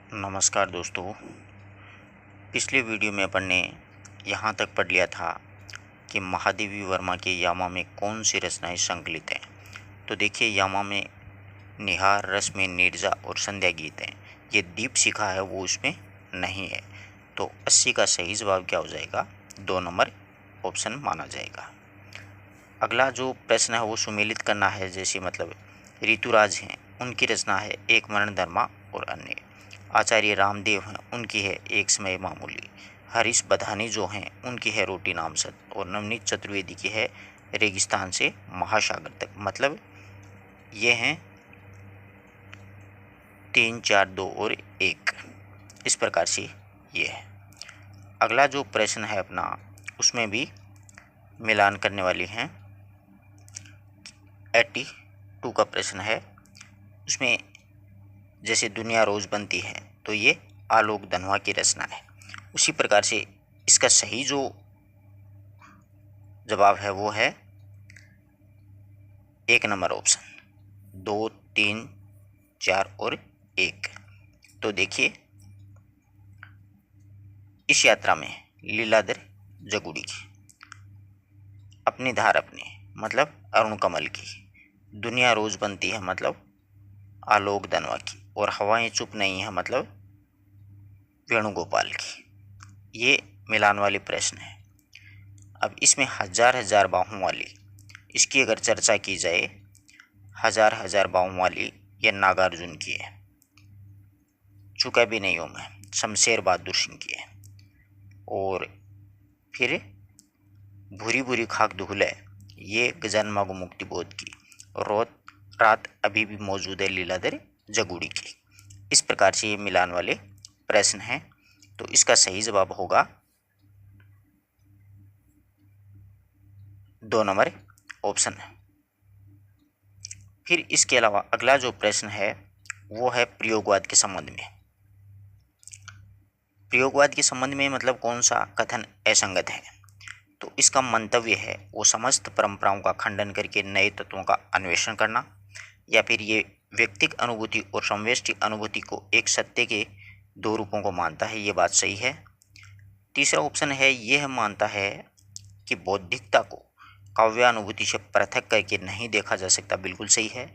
नमस्कार दोस्तों। पिछले वीडियो में अपन ने यहाँ तक पढ़ लिया था कि महादेवी वर्मा के यामा में कौन सी रचनाएं संकलित हैं। तो देखिए, यामा में निहार, रस में नीरजा और संध्या गीत हैं। ये दीप शिखा है वो इसमें नहीं है। तो 80 का सही जवाब क्या हो जाएगा? 2 नंबर ऑप्शन माना जाएगा। अगला जो प्रश्न है वो सुमेलित करना है। जैसे मतलब ऋतुराज हैं, उनकी रचना है एक मरण धर्मा और अन्य। आचार्य रामदेव हैं, उनकी है एक समय मामूली। हरीश बधानी जो हैं, उनकी है रोटी नाम सत। और नवनीत चतुर्वेदी की है रेगिस्तान से महासागर तक। मतलब ये हैं 3, 4, 2 और 1। इस प्रकार से ये है। अगला जो प्रश्न है अपना, उसमें भी मिलान करने वाली हैं। 82 का प्रश्न है। उसमें जैसे दुनिया रोज बनती है, तो ये आलोक धनवा की रचना है। उसी प्रकार से इसका सही जो जवाब है वो है 1 नंबर ऑप्शन। 2, 3, 4 और 1। तो देखिए, इस यात्रा में लीलाधर जगुड़ी की अपनी धार अपनी मतलब अरुण कमल की, दुनिया रोज बनती है मतलब आलोक धनवा की, और हवाएं चुप नहीं है मतलब वेणुगोपाल की। ये मिलान वाले प्रश्न है। अब इसमें हजार हजार बाहों वाली, इसकी अगर चर्चा की जाए, हजार हजार बाहों वाली ये नागार्जुन की है। चुका भी नहीं हूं मैं, शमशेर बहादुर सिंह की है। और फिर भूरी भूरी खाक धुले, ये गजानन मागो मुक्ति बोध की। रोत रात अभी भी मौजूद है लीलाधर जगुड़ी की। इस प्रकार से ये मिलान वाले प्रश्न हैं। तो इसका सही जवाब होगा 2 नंबर ऑप्शन है। फिर इसके अलावा अगला जो प्रश्न है वो है प्रयोगवाद के संबंध में। प्रयोगवाद के संबंध में मतलब कौन सा कथन असंगत है। तो इसका मंतव्य है वो समस्त परंपराओं का खंडन करके नए तत्वों का अन्वेषण करना, या फिर ये व्यक्तिक अनुभूति और समव्यष्टि अनुभूति को एक सत्य के 2 रूपों को मानता है। ये बात सही है। तीसरा ऑप्शन है यह मानता है कि बौद्धिकता को काव्यानुभूति से पृथक करके नहीं देखा जा सकता। बिल्कुल सही है।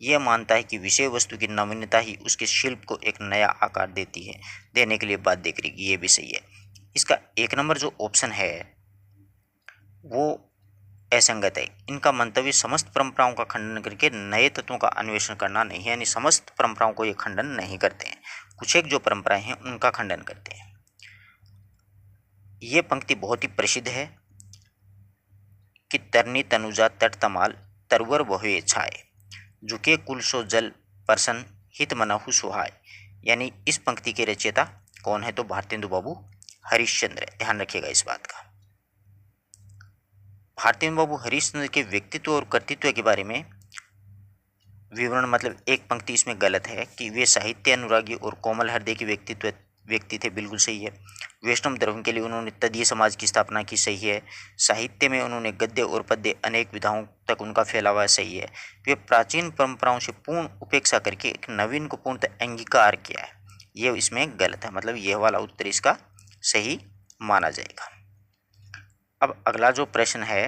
यह मानता है कि विषय वस्तु की नवीनता ही उसके शिल्प को एक नया आकार देती है, देने के लिए बाध्य करेगी। ये भी सही है। इसका 1 नंबर जो ऑप्शन है वो असंगत है। इनका मंतव्य समस्त परंपराओं का खंडन करके नए तत्वों का अन्वेषण करना नहीं है, यानी समस्त परंपराओं को ये खंडन नहीं करते हैं, कुछ एक जो परंपराएं हैं उनका खंडन करते हैं। ये पंक्ति बहुत ही प्रसिद्ध है कि तरनी तनुजा तट तमाल तरवर बहुए छाए, झुके कुल सो जल परसन हित मनहु सुहाय। यानी इस पंक्ति के रचयिता कौन है? तो भारतेंदु बाबू हरिश्चंद्र। ध्यान रखिएगा इस बात का। भारतेंदु बाबू हरिश्चंद्र के व्यक्तित्व और कर्तृत्व के बारे में विवरण, मतलब एक पंक्ति इसमें गलत है कि वे साहित्य अनुरागी और कोमल हृदय के व्यक्ति थे। बिल्कुल सही है। वैष्णव धर्म के लिए उन्होंने तदीय समाज की स्थापना की। सही है। साहित्य में उन्होंने गद्य और पद्य अनेक विधाओं तक उनका फैलावा। सही है। वे प्राचीन परंपराओं से पूर्ण उपेक्षा करके एक नवीन को पूर्णतः अंगीकार किया है। ये इसमें गलत है, मतलब यह वाला उत्तर इसका सही माना जाएगा। अब अगला जो प्रश्न है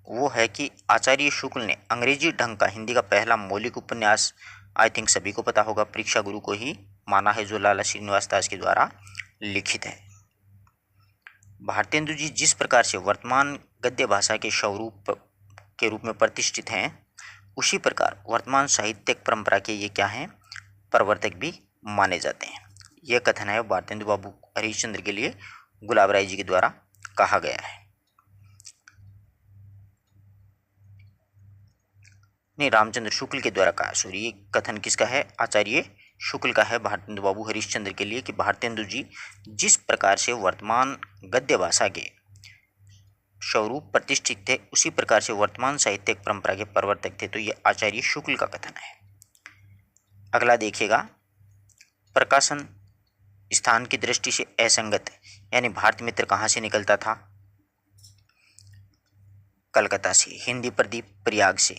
वो है कि आचार्य शुक्ल ने अंग्रेजी ढंग का हिंदी का पहला मौलिक उपन्यास, आई थिंक सभी को पता होगा, परीक्षा गुरु को ही माना है, जो लाला श्रीनिवास दास के द्वारा लिखित है। भारतेंदु जी जिस प्रकार से वर्तमान गद्य भाषा के स्वरूप के रूप में प्रतिष्ठित हैं, उसी प्रकार वर्तमान साहित्यिक परंपरा के ये क्या हैं? प्रवर्तक भी माने जाते हैं। यह कथन है भारतेंदु बाबू हरिश्चंद्र के लिए गुलाब राय जी के द्वारा कहा गया है। नहीं, रामचंद्र शुक्ल के द्वारा कहा। सॉरी, ये कथन किसका है? आचार्य शुक्ल का है भारतेंदु बाबू हरिश्चंद्र के लिए, कि भारतेंदु जी जिस प्रकार से वर्तमान गद्य भाषा के स्वरूप प्रतिष्ठित थे, उसी प्रकार से वर्तमान साहित्यिक परंपरा के प्रवर्तक थे। तो ये आचार्य शुक्ल का कथन है। अगला देखिएगा, प्रकाशन स्थान की दृष्टि से असंगत है, यानी भारत मित्र कहाँ से निकलता था? कलकत्ता से। हिंदी प्रदीप प्रयाग से।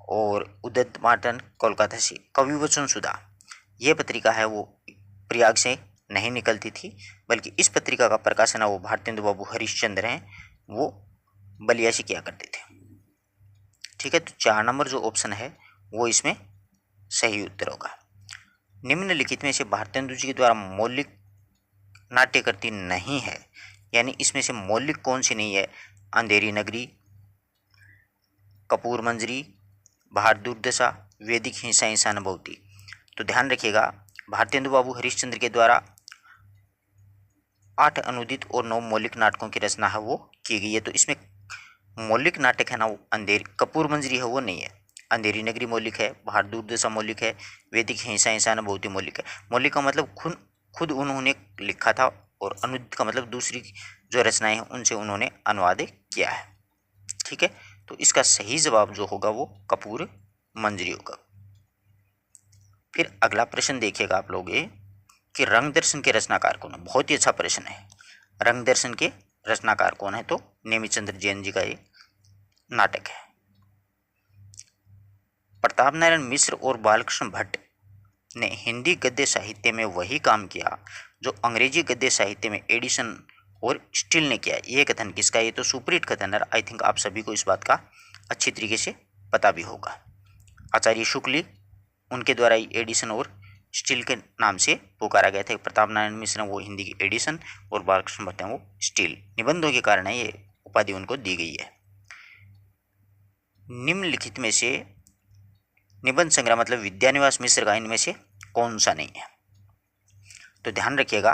और उदत मार्टन कोलकाता से। कवि वचन सुधा ये पत्रिका है वो प्रयाग से नहीं निकलती थी, बल्कि इस पत्रिका का प्रकाशन है वो भारतेंदु बाबू हरिश्चंद्र हैं, वो बलिया से किया करते थे। ठीक है, तो 4 नंबर जो ऑप्शन है वो इसमें सही उत्तर होगा। निम्नलिखित में से भारतेंदु जी के द्वारा मौलिक नाट्य कृति नहीं है, यानी इसमें से मौलिक कौन सी नहीं है? अंधेरी नगरी, कपूर मंजरी, बहादुर दशा, वैदिक हिंसा ईशानुभूति। तो ध्यान रखिएगा, भारतेंदु बाबू हरिश्चंद्र के द्वारा 8 अनुदित और 9 मौलिक नाटकों की रचना है वो की गई है। तो इसमें मौलिक नाटक है ना वो अंधेरी कपूर मंजरी है वो नहीं है। अंधेरी नगरी मौलिक है, बहादुर दशा मौलिक है, वैदिक हिंसा ईशानुभूति मौलिक है। मौलिक का मतलब खुद खुद उन्होंने लिखा था, और अनुदित का मतलब दूसरी जो रचनाएं हैं उनसे उन्होंने अनुवाद किया है। ठीक है, तो इसका सही जवाब जो होगा वो कपूर मंजरी होगा। फिर अगला प्रश्न देखिएगा आप लोग, ये कि रंग दर्शन के रचनाकार कौन है? बहुत ही अच्छा प्रश्न है। रंग दर्शन के रचनाकार कौन है? तो नेमिचंद्र जैन जी का ये नाटक है। प्रताप नारायण मिश्र और बालकृष्ण भट्ट ने हिंदी गद्य साहित्य में वही काम किया जो अंग्रेजी गद्य साहित्य में एडिसन और स्टील ने किया। ये कथन किसका? ये तो सुपरहिट कथन है। आई थिंक आप सभी को इस बात का अच्छी तरीके से पता भी होगा। आचार्य शुक्ल, उनके द्वारा एडिसन और स्टील के नाम से पुकारा गया था। प्रताप नारायण मिश्र वो हिंदी की एडिसन और बालकृष्ण भट्ट वो स्टील। निबंधों के कारण ये उपाधि उनको दी गई है। निम्नलिखित में से निबंध संग्रह मतलब विद्यानिवास मिश्र का इनमें से कौन सा नहीं है? तो ध्यान रखिएगा,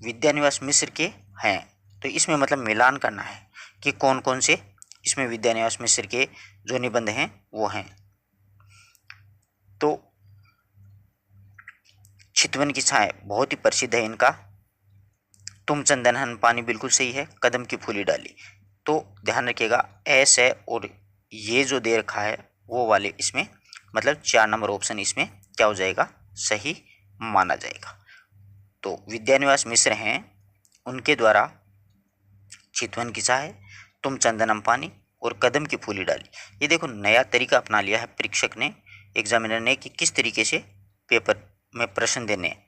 विद्यानिवास मिश्र के हैं, तो इसमें मतलब मिलान करना है कि कौन कौन से इसमें विद्यानिवास मिश्र के जो निबंध हैं वो हैं। तो चितवन की छाए बहुत ही प्रसिद्ध है इनका। तुम चंदन हन पानी बिल्कुल सही है। कदम की फूली डाली, तो ध्यान रखिएगा एस है और ये जो दे रखा है वो वाले इसमें मतलब 4 नंबर ऑप्शन इसमें क्या हो जाएगा? सही माना जाएगा। तो विद्यानिवास मिश्र हैं, उनके द्वारा चितवन की चाय, तुम चंदनम पानी और कदम की फूली डाली। ये देखो नया तरीका अपना लिया है परीक्षक ने, एग्जामिनर ने, कि किस तरीके से पेपर में प्रश्न देने हैं।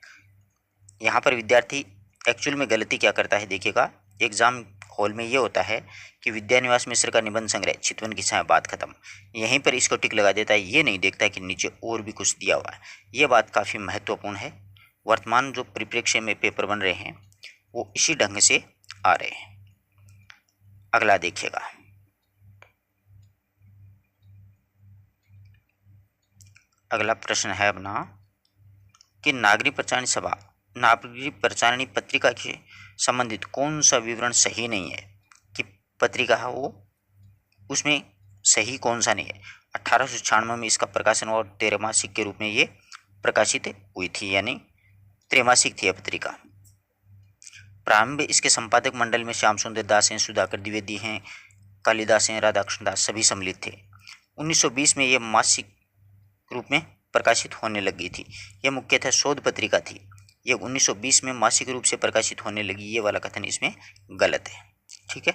यहाँ पर विद्यार्थी एक्चुअल में गलती क्या करता है देखिएगा, एग्जाम हॉल में ये होता है कि विद्यानिवास मिश्र का निबंध संग्रह चितवन की छाया बात खत्म, यहीं पर इसको टिक लगा देता है। ये नहीं देखता है कि नीचे और भी कुछ दिया हुआ है। ये बात काफ़ी महत्वपूर्ण है। वर्तमान जो परिप्रेक्ष्य में पेपर बन रहे हैं वो इसी ढंग से आ रहे हैं। अगला देखिएगा, अगला प्रश्न है अपना कि नागरिक प्रचारिणी पत्रिका के संबंधित कौन सा विवरण सही नहीं है? कि पत्रिका है वो उसमें सही कौन सा नहीं है? 1896 में इसका प्रकाशन और त्रैमासिक के रूप में ये प्रकाशित हुई थी, यानी त्रैमासिक थी यह पत्रिका। प्रारंभ में इसके संपादक मंडल में श्याम सुंदर दास हैं, सुधाकर द्विवेदी हैं, कालिदास हैं, राधाकृष्ण दास सभी सम्मिलित थे। 1920 में यह मासिक रूप में प्रकाशित होने लगी थी। यह मुख्यतः शोध पत्रिका थी। यह 1920 में मासिक रूप से प्रकाशित होने लगी, ये वाला कथन इसमें गलत है। ठीक है,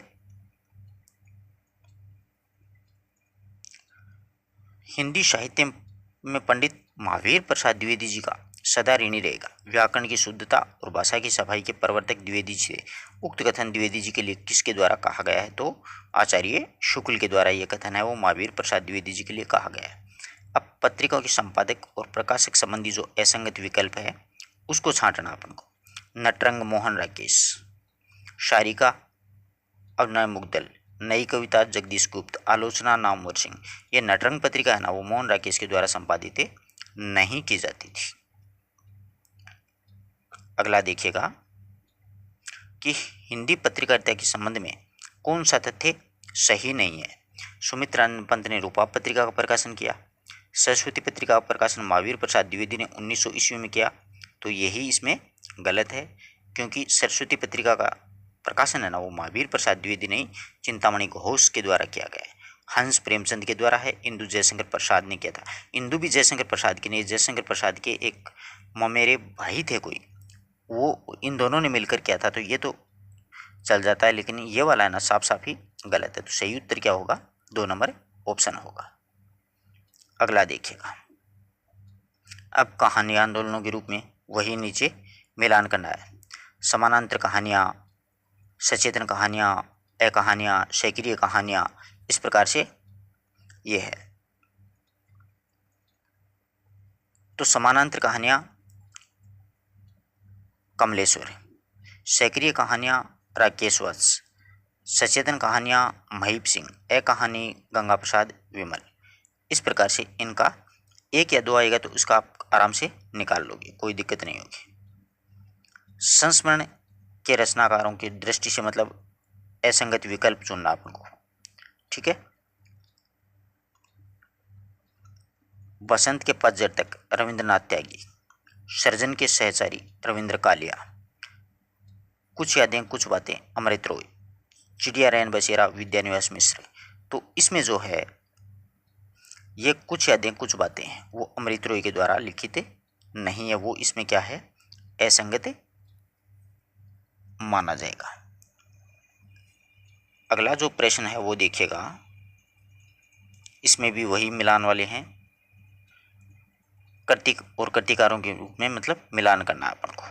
हिंदी साहित्य में पंडित महावीर प्रसाद द्विवेदी जी का सदा ऋणी रहेगा। व्याकरण की शुद्धता और भाषा की सफाई के प्रवर्तक द्विवेदी जी थे। उक्त कथन द्विवेदी जी के लिए किसके द्वारा कहा गया है? तो आचार्य शुक्ल के द्वारा यह कथन है वो महावीर प्रसाद द्विवेदी जी के लिए कहा गया है। अब पत्रिकाओं के संपादक और प्रकाशक संबंधी जो असंगत विकल्प है उसको छांटना अपन को। नटरंग मोहन राकेश, शारिका अभिनय मुग्दल, नई कविता जगदीश गुप्त, आलोचना नामवर सिंह। ये नटरंग पत्रिका है ना वो मोहन राकेश के द्वारा संपादित नहीं की जाती थी। अगला देखिएगा कि हिंदी पत्रकारिता के संबंध में कौन सा तथ्य सही नहीं है? सुमित्रानंद पंत ने रूपा पत्रिका का प्रकाशन किया। सरस्वती पत्रिका का प्रकाशन महावीर प्रसाद द्विवेदी ने 1900 ईस्वी में किया, तो यही इसमें गलत है, क्योंकि सरस्वती पत्रिका का प्रकाशन है ना वो महावीर प्रसाद द्विवेदी नहीं, चिंतामणि घोष के द्वारा किया गया है। हंस प्रेमचंद के द्वारा है, इंदु जयशंकर प्रसाद ने किया था। इंदु भी जयशंकर प्रसाद की नहीं, जयशंकर प्रसाद के एक ममेरे भाई थे कोई, वो इन दोनों ने मिलकर किया था, तो ये तो चल जाता है, लेकिन ये वाला है ना साफ साफ ही गलत है। तो सही उत्तर क्या होगा? 2 नंबर ऑप्शन होगा। अगला देखिएगा, अब कहानी आंदोलनों के रूप में वही नीचे मिलान करना है। समानांतर कहानियाँ, सचेतन कहानियाँ, कहानियाँ, सक्रिय कहानियाँ, इस प्रकार से ये है। तो समानांतर कहानियाँ कमलेश्वर, सक्रिय कहानियाँ राकेश वत्स, सचेतन कहानियाँ महीप सिंह, कहानी गंगा प्रसाद विमल। इस प्रकार से इनका एक या दो आएगा तो उसका आप आराम से निकाल लोगे, कोई दिक्कत नहीं होगी। संस्मरण के रचनाकारों की दृष्टि से मतलब असंगत विकल्प चुनना आपको, ठीक है। बसंत के पतझड़ तक रविंद्रनाथ त्यागी, सृजन के सहचारी रविंद्र कालिया, कुछ यादें कुछ बातें अमृत रॉय, चिड़िया रैन बसेरा विद्यानिवास मिश्र। तो इसमें जो है ये कुछ यादें कुछ बातें हैं वो अमृत रॉय के द्वारा लिखित नहीं है, वो इसमें क्या है, असंगत माना जाएगा। अगला जो प्रश्न है वो देखिएगा, इसमें भी वही मिलान वाले हैं, कर्तिक और कर्तिकारों के रूप में मतलब मिलान करना है अपन को।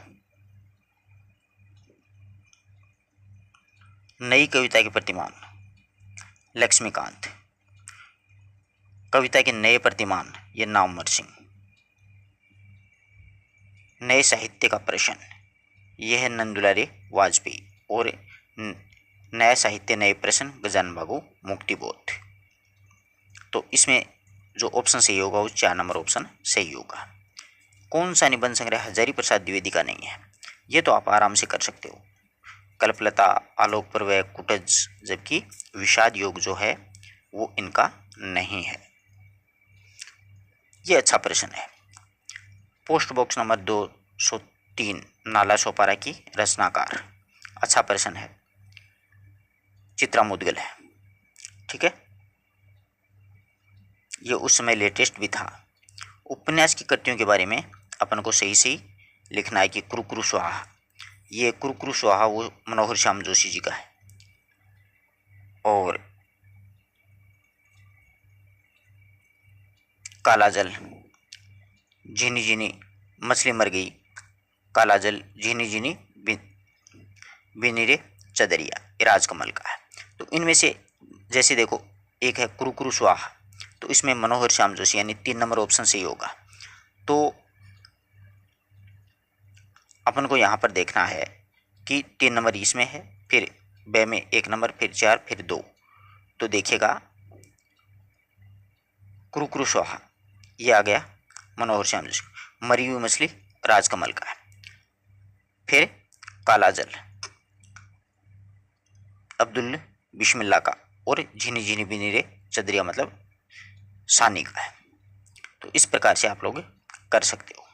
नई कविता के प्रतिमान लक्ष्मीकांत, कविता के नए प्रतिमान ये नामवर सिंह, नए साहित्य का प्रश्न यह है नंदुलारे वाजपेयी, और नया साहित्य नए प्रश्न गजानन बाबू मुक्तिबोध। तो इसमें जो ऑप्शन सही होगा वो 4 नंबर ऑप्शन सही होगा। कौन सा निबंध संग्रह हजारी प्रसाद द्विवेदी का नहीं है, ये तो आप आराम से कर सकते हो। कल्पलता, आलोक पर्व, कुटज, जबकि विषाद योग जो है वो इनका नहीं है। ये अच्छा प्रश्न है। Post box number 203 Nala Sopara की रचनाकार, अच्छा प्रश्न है, चित्रा मुदगल है, ठीक है। ये उस समय लेटेस्ट भी था। उपन्यास की कृतियों के बारे में अपन को सही सही लिखना है कि कुरुकुरु स्वाहा, ये कुरुकुरु स्वाहा वो मनोहर श्याम जोशी जी का है, और काला जल, झीनी झीनी मछली मर गई, काला जल, झीनी झीनी बिनी रे चदरिया, ये राजकमल का है। तो इनमें से जैसे देखो एक है कुरुकुरु स्वाहा, तो इसमें मनोहर श्याम जोशी यानी 3 नंबर ऑप्शन सही होगा। तो अपन को यहाँ पर देखना है कि 3 नंबर इसमें है, फिर बे में 1 नंबर, फिर 4, फिर 2। तो देखिएगा कुरुकुरु स्वाहा ये आ गया मनोहर श्याम जोशी, मरी हुई मछली राजकमल का है, फिर काला जल अब्दुल बिस्मिल्लाह का, और झीनी झीनी बिनी रे चदरिया मतलब सानी का है। तो इस प्रकार से आप लोग कर सकते हो।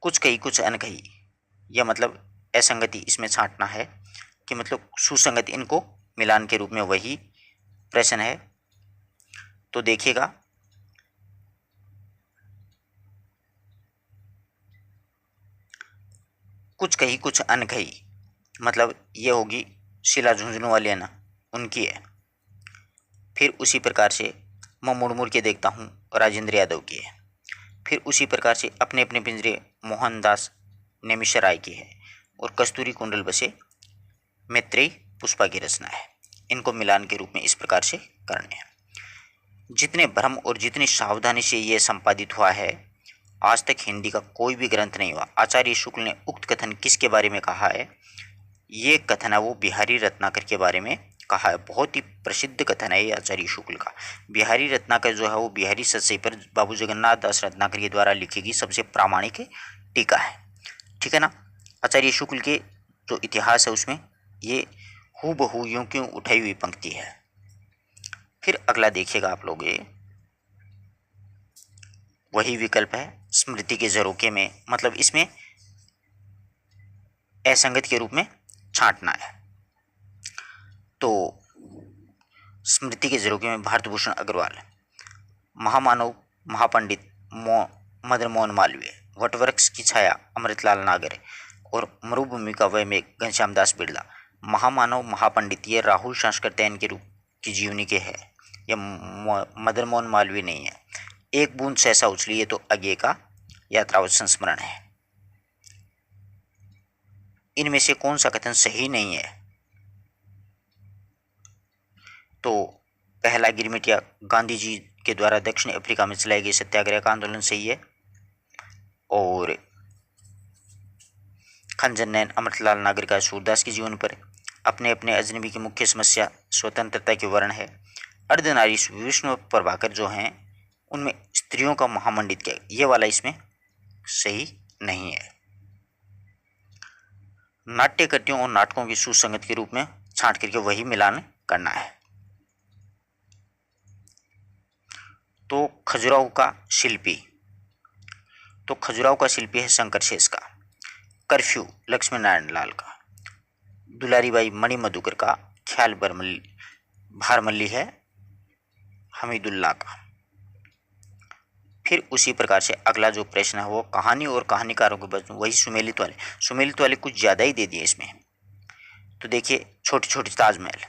कुछ कही कुछ अनकही, यह मतलब असंगति इसमें छांटना है कि मतलब सुसंगत, इनको मिलान के रूप में वही प्रश्न है। तो देखिएगा कुछ कही कुछ अनकही मतलब ये होगी शीला झुंझुनू वाली है ना, उनकी है। फिर उसी प्रकार से मैं मुड़ मुड़ के देखता हूँ राजेंद्र यादव की है। फिर उसी प्रकार से अपने अपने पिंजरे मोहनदास नेमिषराय की है, और कस्तूरी कुंडल बसे मैत्रेयी पुष्पा की रचना है। इनको मिलान के रूप में इस प्रकार से करने हैं। जितने भ्रम और जितनी सावधानी से ये संपादित हुआ है, आज तक हिंदी का कोई भी ग्रंथ नहीं हुआ। आचार्य शुक्ल ने उक्त कथन किसके बारे में कहा है, ये कथन है वो बिहारी रत्नाकर के बारे में कहा है। बहुत ही प्रसिद्ध कथन है ये आचार्य शुक्ल का। बिहारी रत्नाकर जो है वो बिहारी सच्चाई पर बाबू जगन्नाथ दास रत्नाकर के द्वारा लिखी गई सबसे प्रामाणिक टीका है, ठीक है ना। आचार्य शुक्ल के जो इतिहास है उसमें ये हूबहू यूं क्यों उठाई हुई पंक्ति है। फिर अगला देखिएगा आप लोग, ये वही विकल्प है स्मृति के झरोखे में, मतलब इसमें असंगत के रूप में छांटना है। तो स्मृति के झरोखे में भारत भूषण अग्रवाल, महामानव महापंडित मदन मोहन मालवीय, वटवृक्ष की छाया अमृतलाल नागर, और मरुभूमि का वह में घनश्याम दास बिरला। महामानव महापंडित ये राहुल सांस्कृत्यायन के रूप की जीवनी के है, यह मदन मोहन मालवीय नहीं है। एक बूंद सहसा उछली, ये तो आगे का यात्रावत संस्मरण है। इनमें से कौन सा कथन सही नहीं है? तो पहला गिरमिटिया गांधी जी के द्वारा दक्षिण अफ्रीका में चलाई गई सत्याग्रह का आंदोलन सही है, और खंजन नैन अमृतलाल नागर का सूरदास के जीवन पर अपने अपने अजनबी की मुख्य समस्या स्वतंत्रता के वर्ण है। अर्धनारी विष्णु प्रभाकर जो हैं उनमें स्त्रियों का महामंडित किया, ये वाला इसमें सही नहीं है। नाट्य कृतियों और नाटकों की सुसंगत के रूप में छांट करके वही मिलान करना है। तो खजुराहो का शिल्पी, तो खजुराहो का शिल्पी है शंकर शेष का। कर्फ्यू लक्ष्मी नारायण लाल का। दुलारीबाई मणि मधुकर का। ख्याल भारमल्ली है हमीदुल्ला का। फिर उसी प्रकार से अगला जो प्रश्न है वो कहानी और कहानीकारों के बच वही सुमेलित वाले कुछ ज़्यादा ही दे दिए इसमें। तो देखिए, छोटी छोटी ताजमहल,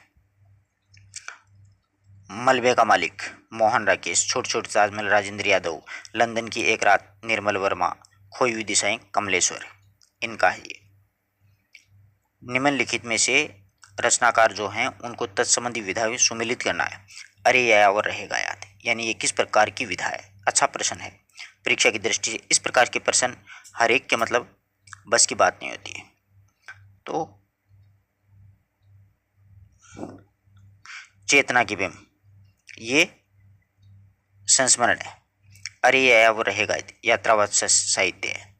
मलबे का मालिक मोहन राकेश, छोटे छोटे ताजमहल राजेंद्र यादव, लंदन की एक रात निर्मल वर्मा, खोई हुई दिशाएं कमलेश्वर, इनका है ये। निम्नलिखित में से रचनाकार जो हैं उनको तत्संबंधी विधा में सुमेलित करना है। अरे यावर रहेगा याद, यानी ये किस प्रकार की विधा है? अच्छा प्रश्न है। परीक्षा की दृष्टि से इस प्रकार के प्रश्न हर एक के मतलब बस की बात नहीं होती है। तो चेतना की बिंब, ये संस्मरण है। अरे यावर रहेगा यात्रावाद साहित्य है।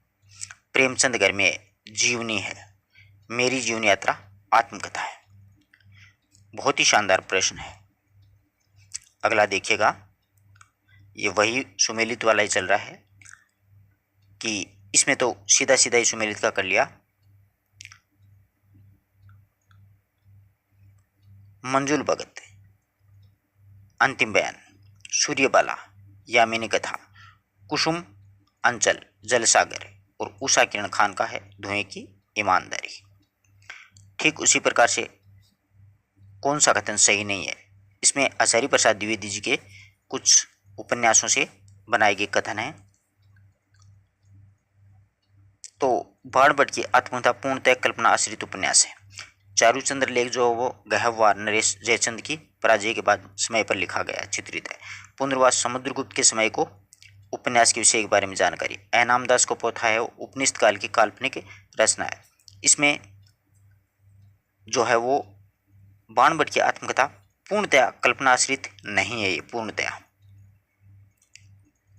प्रेमचंद घर में जीवनी है। मेरी जीवन यात्रा आत्मकथा है। बहुत ही शानदार प्रश्न है। अगला देखिएगा, ये वही सुमेलित वाला ही चल रहा है कि इसमें तो सीधा सीधा ही सुमेलित का कर लिया। मंजुल भगत, अंतिम बयान, सूर्यबाला, यामिनी कथा, कुसुम अंचल, जलसागर, और उषा किरण खान का है धुएं की ईमानदारी। ठीक उसी प्रकार से कौन सा कथन सही नहीं है? इसमें आचार्य प्रसाद द्विवेदी जी के कुछ उपन्यासों से बनाए गए कथन हैं। तो बाणभट्ट की आत्मकथा पूर्णतः कल्पना आश्रित उपन्यास है। चारूचंद्र लेख जो वो गहवार नरेश जयचंद की पराजय के बाद समय पर लिखा गया चित्रित है। पुनर्वास समुद्रगुप्त के समय को उपन्यास के विषय के बारे में जानकारी। ऐनामदास को पोथा है उपनिषद काल की काल्पनिक रचना है। इसमें जो है वो बाणभट्ट की आत्मकथा पूर्णतया कल्पना आश्रित नहीं है। ये पूर्णतया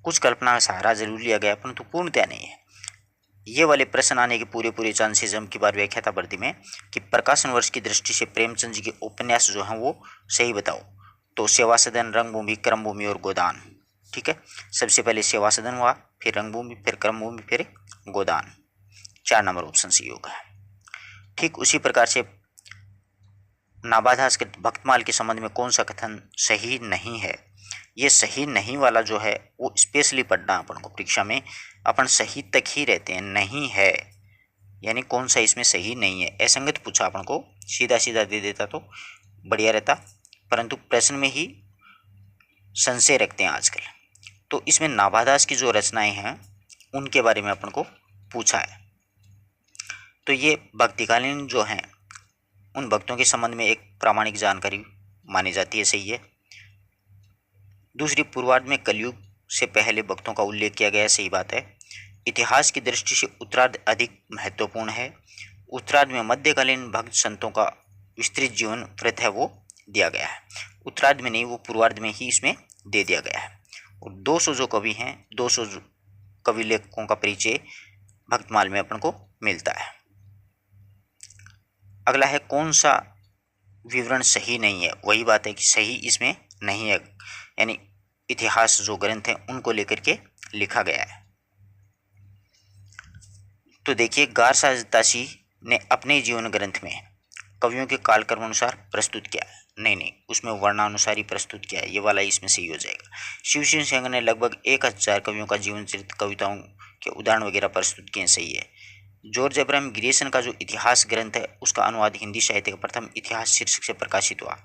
कुछ कल्पना का सहारा जरूर लिया गया परंतु पूर्णतया नहीं है। ये वाले प्रश्न आने के पूरे चांसेस हम की बार व्याख्या था वर्दी में कि प्रकाशन वर्ष की दृष्टि से प्रेमचंद जी के उपन्यास जो हैं वो सही बताओ। तो सेवा सदन, रंगभूमि, क्रमभूमि और गोदान। ठीक है, सबसे पहले सेवा सदन हुआ, फिर रंगभूमि, फिर क्रमभूमि, फिर गोदान। 4 नंबर ऑप्शन सी होगा। ठीक उसी प्रकार से नाबादास के भक्तमाल के संबंध में कौन सा कथन सही नहीं है? ये सही नहीं वाला जो है वो स्पेशली पढ़ना अपन को परीक्षा में। अपन सही तक ही रहते हैं, नहीं है यानी कौन सा इसमें सही नहीं है। असंगत पूछा अपन को, सीधा सीधा दे देता तो बढ़िया रहता, परंतु प्रश्न में ही संशय रखते हैं आजकल। तो इसमें नाभादास की जो रचनाएं हैं उनके बारे में अपन को पूछा है। तो ये भक्तिकालीन जो हैं उन भक्तों के संबंध में एक प्रामाणिक जानकारी मानी जाती है, सही है। दूसरी, पूर्वार्ध में कलयुग से पहले भक्तों का उल्लेख किया गया, सही बात है। इतिहास की दृष्टि से उत्तरार्ध अधिक महत्वपूर्ण है। उत्तरार्ध में मध्यकालीन भक्त संतों का विस्तृत जीवन वृत्त है वो दिया गया है। उत्तरार्ध में नहीं, वो पूर्वार्ध में ही इसमें दे दिया गया है। और 200 जो कवि हैं, 200 कवि लेखकों का परिचय भक्तमाल में अपन को मिलता है। अगला है कौन सा विवरण सही नहीं है? वही बात है कि सही इसमें नहीं है, यानी इतिहास जो ग्रंथ हैं उनको लेकर के लिखा गया है। तो देखिए, गारसाजतासी ने अपने जीवन ग्रंथ में कवियों के कालक्रम अनुसार प्रस्तुत किया है। नहीं, उसमें वर्णानुसार ही प्रस्तुत किया है, ये वाला इसमें सही हो जाएगा। शिवसेन सिंह ने लगभग 1000 कवियों का जीवन चरित्र, कविताओं के उदाहरण वगैरह प्रस्तुत किए, सही है। जॉर्ज अब्राहम ग्रियर्सन का जो इतिहास ग्रंथ है उसका अनुवाद हिंदी साहित्य का प्रथम इतिहास शीर्षक से प्रकाशित हुआ।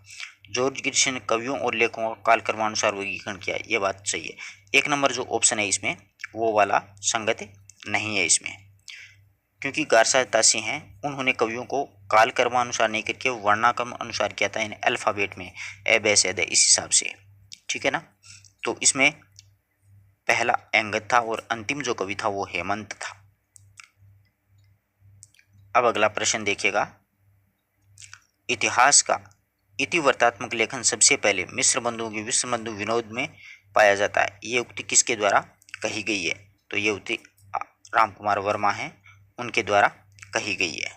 जॉर्ज ग्रियर्सन ने कवियों और लेखकों का कालक्रमानुसार वर्गीकरण किया, ये बात सही है। 1 नंबर जो ऑप्शन है इसमें वो वाला संगत नहीं है इसमें, क्योंकि गार्सा तासी हैं उन्होंने कवियों को काल कर्मानुसार नहीं करके वर्णाक्रम अनुसार किया था, यानी अल्फाबेट में ए बे से दे इस हिसाब से, ठीक है ना। तो इसमें पहला अंगद था और अंतिम जो कवि था वो हेमंत था। अब अगला प्रश्न देखिएगा, इतिहास का इतिवर्तात्मक लेखन सबसे पहले मिस्र बंधुओं के विश्व बंधु विनोद में पाया जाता है। ये उक्ति किसके द्वारा कही गई है? तो ये उक्ति राम कुमार वर्मा है, उनके द्वारा कही गई है।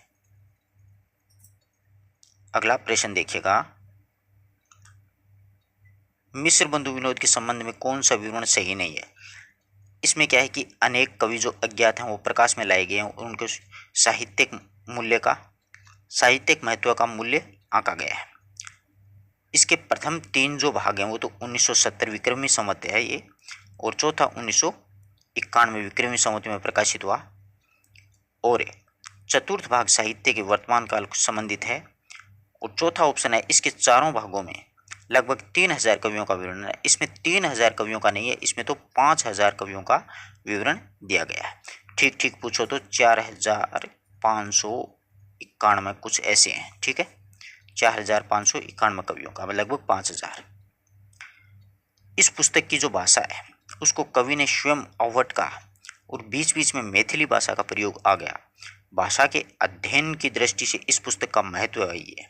अगला प्रश्न देखिएगा, मिस्र बंधु विनोद के संबंध में कौन सा विवरण सही नहीं है? इसमें क्या है कि अनेक कवि जो अज्ञात हैं वो प्रकाश में लाए गए हैं और उनके साहित्यिक महत्व का मूल्य आंका गया है। इसके प्रथम 3 जो भाग हैं वो तो 1970 विक्रमी संवत है ये, और चौथा 1991 विक्रमी संवत में प्रकाशित हुआ, और चतुर्थ भाग साहित्य के वर्तमान काल को संबंधित है, और चौथा ऑप्शन है इसके चारों भागों में लगभग 3000 कवियों का विवरण है। इसमें 3000 कवियों का नहीं है, इसमें तो 5000 कवियों का विवरण दिया गया है। ठीक ठीक पूछो तो 4591 कुछ ऐसे हैं, ठीक है, 4591 कवियों का, लगभग 5000। इस पुस्तक की जो भाषा है उसको कवि ने स्वयं अवट कहा, और बीच बीच में मैथिली भाषा का प्रयोग आ गया। भाषा के अध्ययन की दृष्टि से इस पुस्तक का महत्व है। ये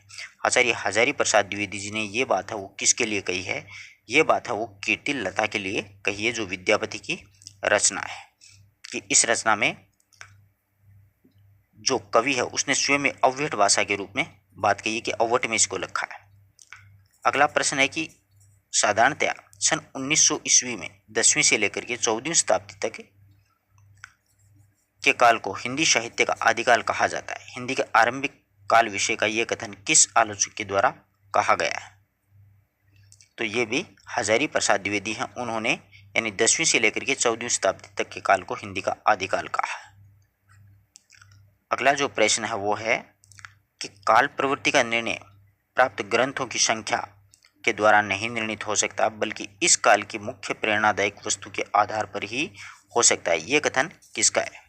आचार्य हजारी प्रसाद द्विवेदी जी ने ये बात है वो किसके लिए कही है? ये बात है वो कीर्ति लता के लिए कही है, जो विद्यापति की रचना है, कि इस रचना में जो कवि है उसने स्वयं अव्यट भाषा के रूप में बात कही है कि अव्वट में इसको लिखा है। अगला प्रश्न है कि साधारणतया सन 1900 ईस्वी में 10वीं से लेकर के 14वीं शताब्दी तक के काल को हिंदी साहित्य का आदिकाल कहा जाता है। हिंदी के आरंभिक काल विषय का यह कथन किस आलोचक के द्वारा कहा गया है? तो ये भी हजारी प्रसाद द्विवेदी हैं, उन्होंने यानी 10वीं से लेकर के 14वीं शताब्दी तक के काल को हिंदी का आदिकाल कहा है। अगला जो प्रश्न है वो है कि काल प्रवृत्ति का निर्णय प्राप्त ग्रंथों की संख्या के द्वारा नहीं निर्णित हो सकता, बल्कि इस काल की मुख्य प्रेरणादायक वस्तु के आधार पर ही हो सकता है। यह कथन किसका है?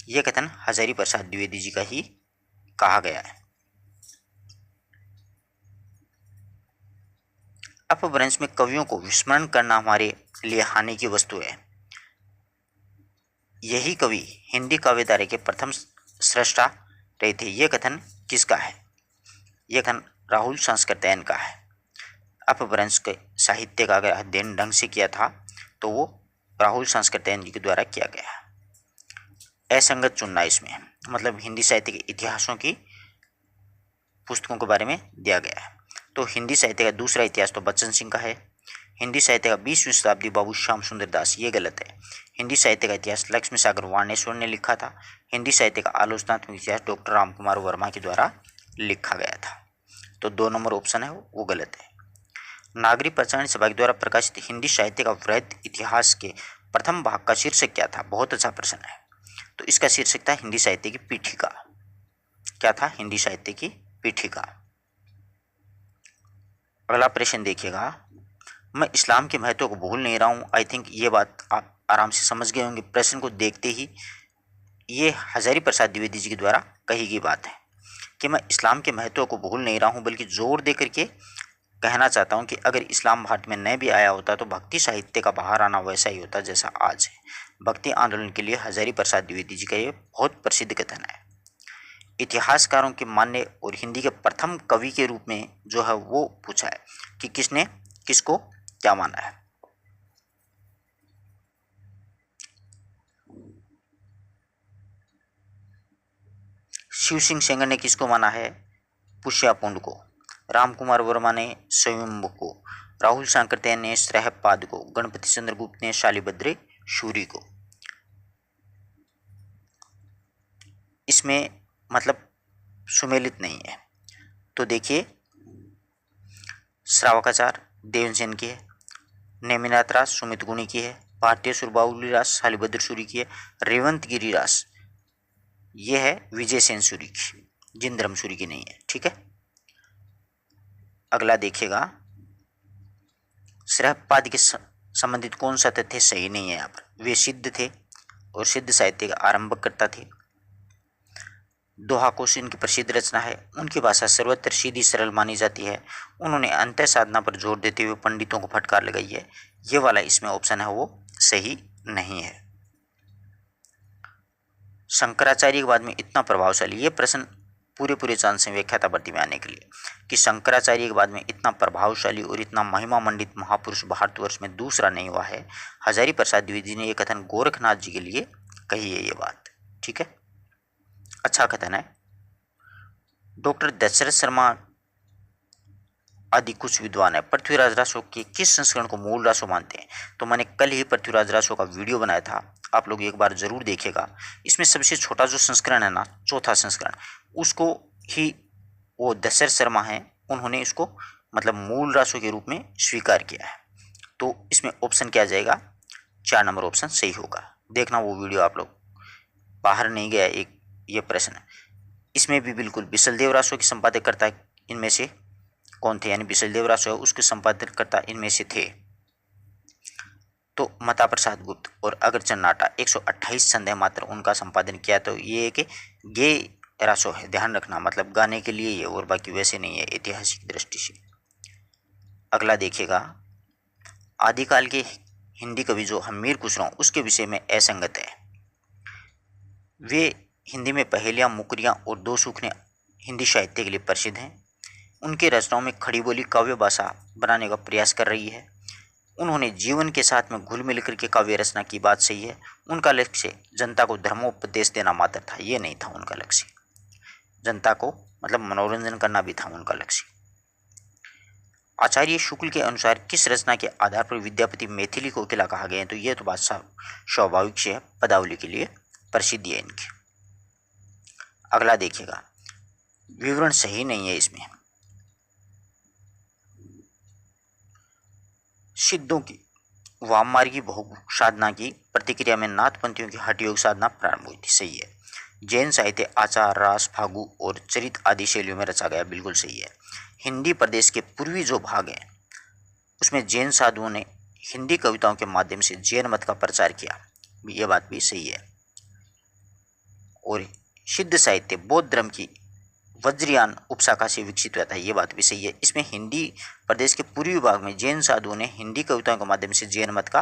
यह कथन हजारी प्रसाद द्विवेदी जी का ही कहा गया है। अपभ्रंश में कवियों को विस्मरण करना हमारे लिए हानि की वस्तु है। यही कवि हिंदी काव्यधारा के प्रथम सृष्टा रहे थे। यह कथन किसका है? यह कथन राहुल सांस्कृत्यायन का है। अपभ्रंश के साहित्य का अगर अध्ययन ढंग से किया था तो वो राहुल सांस्कृत्यायन जी के द्वारा किया गया। असंगत चुनना इसमें मतलब हिंदी साहित्य के इतिहासों की पुस्तकों के बारे में दिया गया है। तो हिंदी साहित्य का दूसरा इतिहास तो बच्चन सिंह का है। हिंदी साहित्य का 20वीं शताब्दी बाबू श्याम सुंदर दास, ये गलत है। हिंदी साहित्य का इतिहास लक्ष्मी सागर वाणेश्वर ने लिखा था। हिंदी साहित्य का आलोचनात्मक इतिहास डॉक्टर राम कुमार वर्मा के द्वारा लिखा गया था। तो 2 नंबर ऑप्शन है वो गलत है। नागरिक प्रचारण सभा के द्वारा प्रकाशित हिंदी साहित्य का वृहद इतिहास के प्रथम भाग का शीर्षक क्या था? बहुत अच्छा प्रश्न है। तो इसका शीर्षक था हिंदी साहित्य की पीठिका। क्या था? हिंदी साहित्य की पीठिका। अगला प्रश्न देखिएगा, मैं इस्लाम के महत्व को भूल नहीं रहा हूँ। आई थिंक ये बात आप आराम से समझ गए होंगे प्रश्न को देखते ही। ये हजारी प्रसाद द्विवेदी जी के द्वारा कही गई बात है कि मैं इस्लाम के महत्व को भूल नहीं रहा हूँ, बल्कि जोर दे करके कहना चाहता हूँ कि अगर इस्लाम भारत में न भी आया होता तो भक्ति साहित्य का बाहर आना वैसा ही होता जैसा आज है। भक्ति आंदोलन के लिए हजारी प्रसाद द्विवेदी जी का ये बहुत प्रसिद्ध कथन है। इतिहासकारों के मानने और हिंदी के प्रथम कवि के रूप में जो है वो पूछा है कि किसने किसको क्या माना है। शिव सिंह सेंगर ने किसको माना है? पुष्यापुंड को। राम कुमार वर्मा ने स्वयंभू को। राहुल सांकृत्यायन ने श्रहपाद को। गणपति चंद्रगुप्त ने शालिभद्र सूरी को। इसमें मतलब सुमेलित नहीं है। तो देखिए, श्रावकाचार देवसेन की है, नेमिनाथ रास सुमित गुणी की है, भारतीय सुरबाउली रास शालिभद्र सूरी की है, रेवंत गिरी रास ये है विजय सेन सूरी की, जिंद्रम सूरी की नहीं है। ठीक है, अगला देखिएगा, श्रहपाद के संबंधित कौन सा तथ्य सही नहीं है यहाँ पर। वे सिद्ध थे और सिद्ध साहित्य के आरंभकर्ता थे। दोहा कोश इनकी प्रसिद्ध रचना है। उनकी भाषा सर्वत्र सीधी सरल मानी जाती है। उन्होंने अंतः साधना पर जोर देते हुए पंडितों को फटकार लगाई है। ये वाला इसमें ऑप्शन है वो सही नहीं है। शंकराचार्य के बाद में इतना प्रभावशाली, ये प्रश्न पूरे चांस हैं व्याख्याता भर्ती में आने के लिए, कि शंकराचार्य के बाद में इतना प्रभावशाली और इतना महिमा मंडित महापुरुष भारतवर्ष में दूसरा नहीं हुआ है। हजारी प्रसाद द्विवेदी जी ने यह कथन गोरखनाथ जी के लिए कही है ये बात। ठीक है, अच्छा कथन है। डॉक्टर दशरथ शर्मा आदि कुछ विद्वान है पृथ्वीराज रासो के किस संस्करण को मूल रासो मानते हैं। तो मैंने कल ही पृथ्वीराज रासो का वीडियो बनाया था, आप लोग एक बार जरूर देखिएगा। इसमें सबसे छोटा जो संस्करण है ना, चौथा संस्करण, उसको ही वो दशरथ शर्मा है, उन्होंने इसको मतलब मूल रासो के रूप में स्वीकार किया है। तो इसमें ऑप्शन क्या जाएगा, 4 नंबर ऑप्शन सही होगा। देखना वो वीडियो, आप लोग बाहर नहीं गया एक ये प्रश्न। इसमें भी बिल्कुल बिसलदेव रासो के संपादककर्ता इनमें से कौन थे, यानी बिसलदेव रासो है उसके संपादककर्ता इनमें से थे तो मता प्रसाद गुप्त और अग्रचंद नाटा। 128 संदेह मात्र उनका संपादन किया। तो ये कि गे रासो है, ध्यान रखना, मतलब गाने के लिए ये, और बाकी वैसे नहीं है ऐतिहासिक दृष्टि से। अगला देखिएगा, आदिकाल के हिंदी कवि जो हमीर खुसरो उसके विषय में असंगत है। वे हिंदी में पहेलियाँ, मुकरियाँ और दो सूखने हिंदी साहित्य के लिए प्रसिद्ध हैं। उनकी रचनाओं में खड़ी बोली काव्य भाषा बनाने का प्रयास कर रही है। उन्होंने जीवन के साथ में घुल मिल करके काव्य रचना की, बात सही है। उनका लक्ष्य जनता को धर्मोपदेश देना मात्र था, ये नहीं था उनका लक्ष्य। जनता को मतलब मनोरंजन करना भी था उनका लक्ष्य। आचार्य शुक्ल के अनुसार किस रचना के आधार पर विद्यापति मैथिली कोकिला कहा गया है। तो ये तो बात स्वाभाविक से है, पदावली के लिए प्रसिद्धि है इनकी। अगला देखिएगा, विवरण सही नहीं है इसमें। सिद्धों की वाममार्गी भोग साधना की प्रतिक्रिया में नाथपंथियों की हठ योग साधना प्रारंभ हुई थी, सही है। जैन साहित्य आचार, रास, फागु और चरित आदि शैलियों में रचा गया, बिल्कुल सही है। हिंदी प्रदेश के पूर्वी जो भाग है उसमें जैन साधुओं ने हिंदी कविताओं के माध्यम से जैन मत का प्रचार किया, ये बात भी सही है। और सिद्ध साहित्य बौद्ध धर्म की वज्रयान उपशाखा से विकसित हुआ था, ये बात भी सही है। इसमें हिंदी प्रदेश के पूर्वी भाग में जैन साधुओं ने हिंदी कविताओं के माध्यम से जैन मत का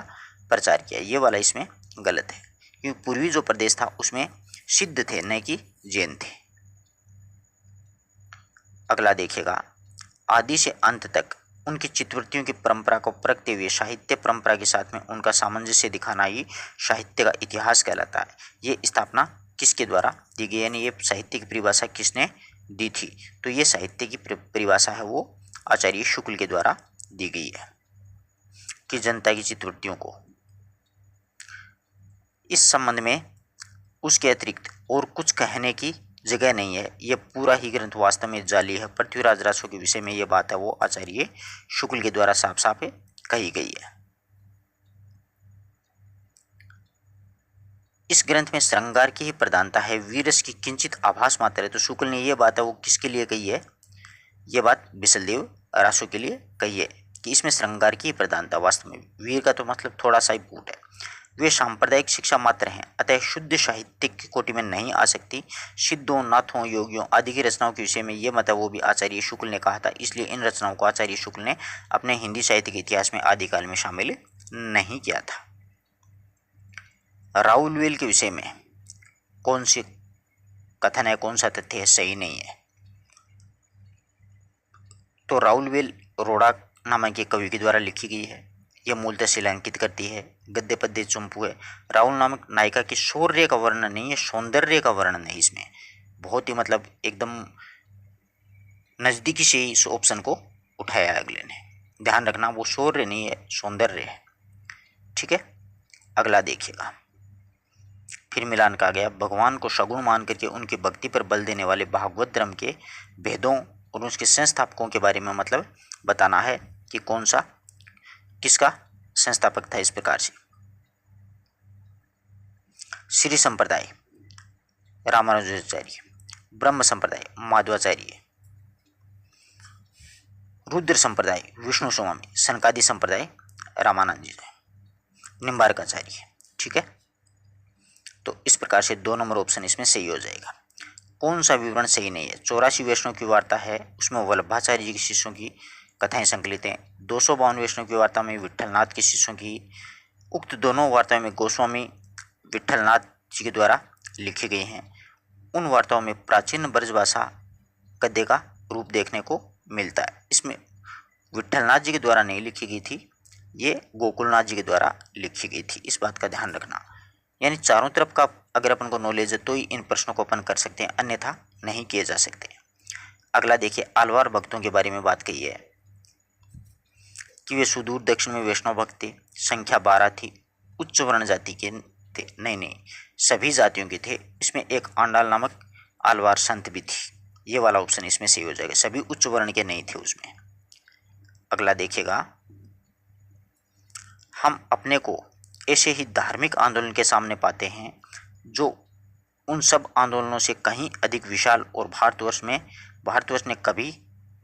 प्रचार किया, ये वाला इसमें गलत है, क्योंकि पूर्वी जो प्रदेश था उसमें सिद्ध थे न कि जैन थे। अगला देखिएगा, आदि से अंत तक उनकी चित्रवृत्तियों की परंपरा को परखते हुए साहित्य परंपरा के साथ में उनका सामंजस्य दिखाना ही साहित्य का इतिहास कहलाता है। ये स्थापना किसके द्वारा दी गई, यानी ये साहित्य की परिभाषा किसने दी थी। तो ये साहित्य की परिभाषा है वो आचार्य शुक्ल के द्वारा दी गई है कि जनता की चित्रवृत्तियों को। इस संबंध में उसके अतिरिक्त और कुछ कहने की जगह नहीं है, ये पूरा ही ग्रंथ वास्तव में जाली है। पृथ्वीराज रासो के विषय में ये बात है वो आचार्य शुक्ल के द्वारा साफ साफ कही गई है। इस ग्रंथ में श्रृंगार की ही प्रधानता है, वीरस की किंचित आभास मात्र है। तो शुक्ल ने ये बात है वो किसके लिए कही है, ये बात बिसलदेव रासो के लिए कही है कि इसमें श्रृंगार की ही प्रधानता। वास्तव में वीर का तो मतलब थोड़ा सा ही फूट है। वे सांप्रदायिक शिक्षा मात्र हैं, अतः शुद्ध साहित्यिक की कोटि में नहीं आ सकती। सिद्धों, नाथों, योगियों आदि की रचनाओं के विषय में ये मत है वो भी आचार्य शुक्ल ने कहा था, इसलिए इन रचनाओं को आचार्य शुक्ल ने अपने हिंदी साहित्य के इतिहास में आदिकाल में शामिल नहीं किया था। राउलवेल के विषय में कौन सी कथन है, कौन सा तथ्य है सही नहीं है। तो राउलवेल रोड़ा नामक के कवि के द्वारा लिखी गई है। यह मूलतः शिलांकित करती है, गद्य पद्य चंपू है। राहुल नामक नायिका के शौर्य का वर्णन नहीं है, सौंदर्य का वर्णन है। इसमें बहुत ही मतलब एकदम नज़दीकी से ही इस ऑप्शन को उठाया है अगले ने। ध्यान रखना वो शौर्य नहीं है, सौंदर्य है। ठीक है, अगला देखिएगा, फिर मिलान का गया। भगवान को सगुण मान करके उनकी भक्ति पर बल देने वाले भागवत धर्म के भेदों और उसके संस्थापकों के बारे में मतलब बताना है कि कौन सा किसका संस्थापक था। इस प्रकार से श्री संप्रदाय रामानुजाचार्य, ब्रह्म संप्रदाय माधवाचार्य, रुद्र संप्रदाय विष्णु स्वामी, सनकादि संप्रदाय रामानंद जी। निम्बार्काचार्य। ठीक है, तो इस प्रकार से 2 नंबर ऑप्शन इसमें सही हो जाएगा। कौन सा विवरण सही नहीं है? 84 वैष्णव की वार्ता है, उसमें वल्लभाचार्य जी के शिष्यों की कथाएं संकलित हैं। 252 वैष्णव की वार्ता में विट्ठलनाथ के शिष्यों की, उक्त दोनों वार्ताओं में गोस्वामी विट्ठलनाथ जी के द्वारा लिखी गई हैं। उन वार्ताओं में प्राचीन ब्रजभाषा गद्य का रूप देखने को मिलता है। इसमें विट्ठलनाथ जी के द्वारा नहीं लिखी गई थी, ये गोकुलनाथ जी के द्वारा लिखी गई थी, इस बात का ध्यान रखना। यानी चारों तरफ का अगर अपन को नॉलेज है तो ही इन प्रश्नों को अपन कर सकते हैं, अन्यथा नहीं किए जा सकते। अगला देखिए, आलवार भक्तों के बारे में बात कही है कि वे सुदूर दक्षिण में वैष्णव भक्त थे, संख्या 12 थी, उच्च वर्ण जाति के थे। नहीं, सभी जातियों के थे। इसमें एक आंडाल नामक आलवार संत भी थी, ये वाला ऑप्शन इसमें सही हो जाएगा, सभी उच्च वर्ण के नहीं थे उसमें। अगला देखिएगा, हम अपने को ऐसे ही धार्मिक आंदोलन के सामने पाते हैं जो उन सब आंदोलनों से कहीं अधिक विशाल और भारतवर्ष ने कभी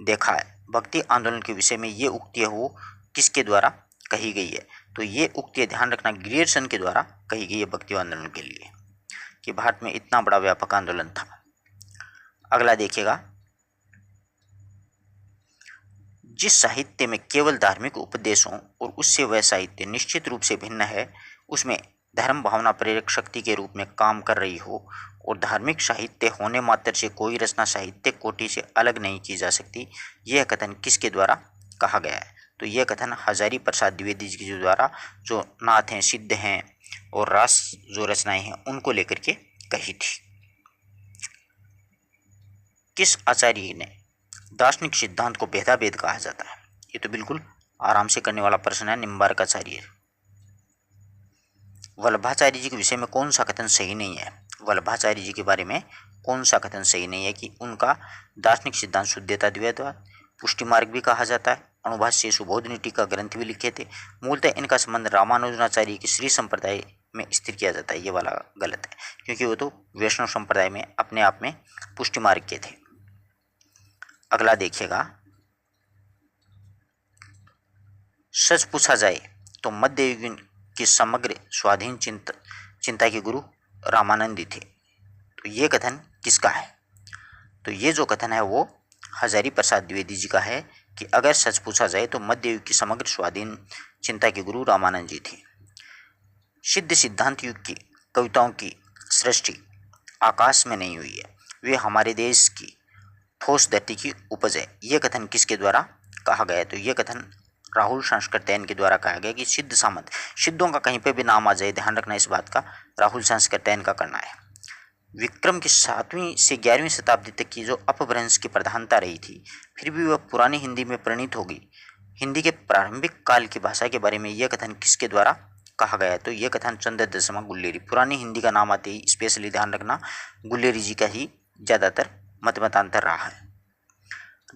देखा है। भक्ति आंदोलन के विषय में ये उक्ति वो किसके द्वारा कही गई है? तो ये उक्ति ध्यान रखना ग्रियर्सन के द्वारा कही गई है भक्ति आंदोलन के लिए, कि भारत में इतना बड़ा व्यापक आंदोलन था। अगला देखिएगा, जिस साहित्य में केवल धार्मिक उपदेशों और उससे वह साहित्य निश्चित रूप से भिन्न है, उसमें धर्म भावना प्रेरक शक्ति के रूप में काम कर रही हो और धार्मिक साहित्य होने मात्र से कोई रचना साहित्य कोटि से अलग नहीं की जा सकती, यह कथन किसके द्वारा कहा गया है? तो यह कथन हजारी प्रसाद द्विवेदी जी के द्वारा, जो नाथ हैं, सिद्ध हैं और रास जो रचनाएं हैं उनको लेकर के कही थी। किस आचार्य ने दार्शनिक सिद्धांत को भेदाभेद कहा जाता है? ये तो बिल्कुल आराम से करने वाला प्रश्न है, निम्बार्काचार्य। वल्लभाचार्य जी के विषय में कौन सा कथन सही नहीं है? वल्लभाचार्य जी के बारे में कौन सा कथन सही नहीं है? कि उनका दार्शनिक सिद्धांत शुद्धता द्वैतवाद, पुष्टि मार्ग भी कहा जाता है, अणुभाष्य सुबोधनी टीका ग्रंथ भी लिखे थे। मूलतः इनका संबंध रामानुजाचार्य के श्री संप्रदाय में स्थिर किया जाता है, ये वाला गलत है, क्योंकि वो तो वैष्णव संप्रदाय में अपने आप में पुष्टि मार्ग के थे। अगला देखिएगा, सच पूछा जाए तो मध्य युग की समग्र स्वाधीन चिंता के गुरु रामानंद थे। तो ये कथन किसका है? तो ये जो कथन है वो हजारी प्रसाद द्विवेदी जी का है, कि अगर सच पूछा जाए तो मध्य युग की समग्र स्वाधीन चिंता के गुरु रामानंद जी थे। सिद्ध सिद्धांत युग की कविताओं की सृष्टि आकाश में नहीं हुई है, वे हमारे देश की ठोस धरती की उपज है। यह कथन किसके द्वारा कहा गया है? तो यह कथन राहुल संस्कृतैन के द्वारा कहा गया, कि सिद्ध सामंत, सिद्धों का कहीं पे भी नाम आ जाए, ध्यान रखना इस बात का, राहुल संस्कृतैन का करना है। विक्रम की 7वीं से 11वीं शताब्दी तक की जो अपभ्रंश की प्रधानता रही थी, फिर भी वह पुरानी हिंदी में परिणित हो गई। हिंदी के प्रारंभिक काल की भाषा के बारे में यह कथन किसके द्वारा कहा गया है? तो यह कथन चंद्र दशमा गुल्लेरी। पुरानी हिंदी का नाम आते ही स्पेशली ध्यान रखना गुल्लेरी जी का ही ज़्यादातर मतमतांतर रहा है।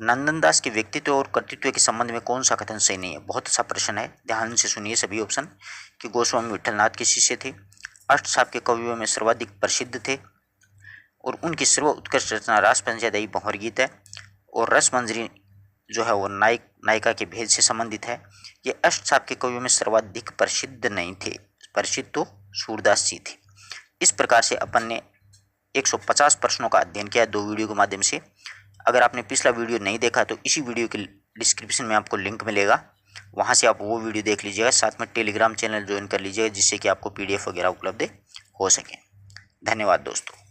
नंदनदास के व्यक्तित्व और कर्तृत्व के संबंध में कौन सा कथन सही नहीं है? बहुत अच्छा प्रश्न है, ध्यान से सुनिए सभी ऑप्शन। कि गोस्वामी विट्ठलनाथ के शिष्य थे, अष्टसाप के कवियों में सर्वाधिक प्रसिद्ध थे और उनकी सर्व उत्कृष्ट रचना रास पंचायती भंवर गीत है, और रस मंजरी जो है वो नायिका के भेद से संबंधित है। ये अष्टसाप के कवियों में सर्वाधिक प्रसिद्ध नहीं थे, प्रसिद्ध तो सूरदास जी थे। इस प्रकार से अपन ने 150 प्रश्नों का अध्ययन किया 2 वीडियो के माध्यम से। अगर आपने पिछला वीडियो नहीं देखा तो इसी वीडियो के डिस्क्रिप्शन में आपको लिंक मिलेगा, वहाँ से आप वो वीडियो देख लीजिएगा। साथ में टेलीग्राम चैनल ज्वाइन कर लीजिएगा, जिससे कि आपको PDF वगैरह उपलब्ध हो सके। धन्यवाद दोस्तों।